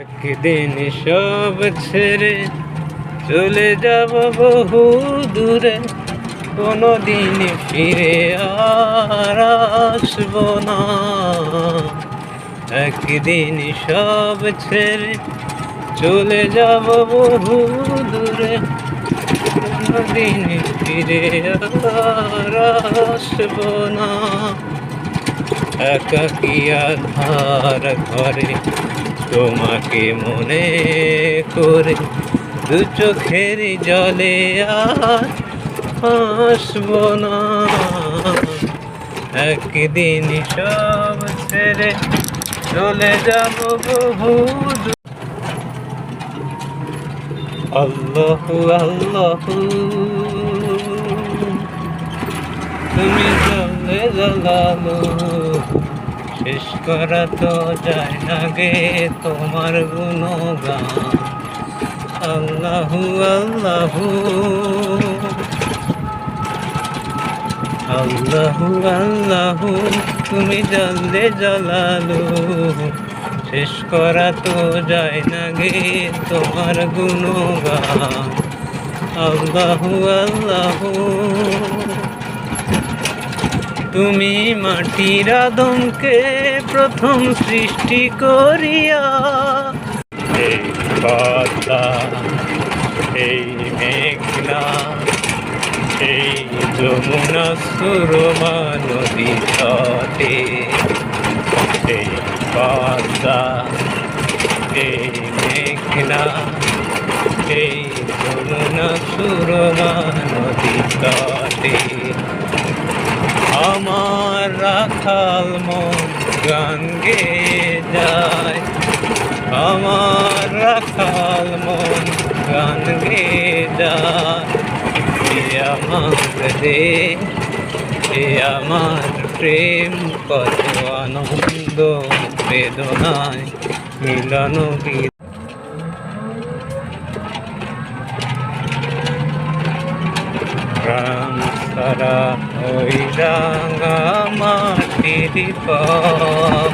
একদিন সব ছেড়ে চলে যাব বহু দূরে, কোনোদিন ফিরে আর আসবো না। একদিন সব ছেড়ে চলে যাব বহু দূরে, কোনোদিন ফিরে আর আসবো না। একাকী আধার ঘরে তোমাকে মনে করে দু চোখের জলে আর আসবো না। একদিন সব ছেড়ে চলে যাব বহু দূর। আল্লাহু আল্লাহু তুমি জ্বলে জ্বালালো, শেষ করা তো যায় না গে তোমার গুণগান। আল্লাহু আল্লাহু আল্লাহু আল্লাহু তুমি জ্বলে জ্বালালো, শেষ করা তো যায় না গে তোমার গুণগান। আল্লাহু আল্লাহু তুমি মাটির আদমকে প্রথম সৃষ্টি করিয়া, এই পদ্মা এই মেঘনা এই যমুনা সুরমা নদী তটে, এই পদ্মা এই মেঘনা এই যমুনা সুরমা নদী তটে আমার রাখাল মন গান গেয়ে যায়। আমার রাখাল মন গান গেয়ে যায়। এ আমার দেশ, এ আমার প্রেম, কত আনন্দ বেদনায় মিলন প্রাণ সারা ওই রাঙা মাটির পথ।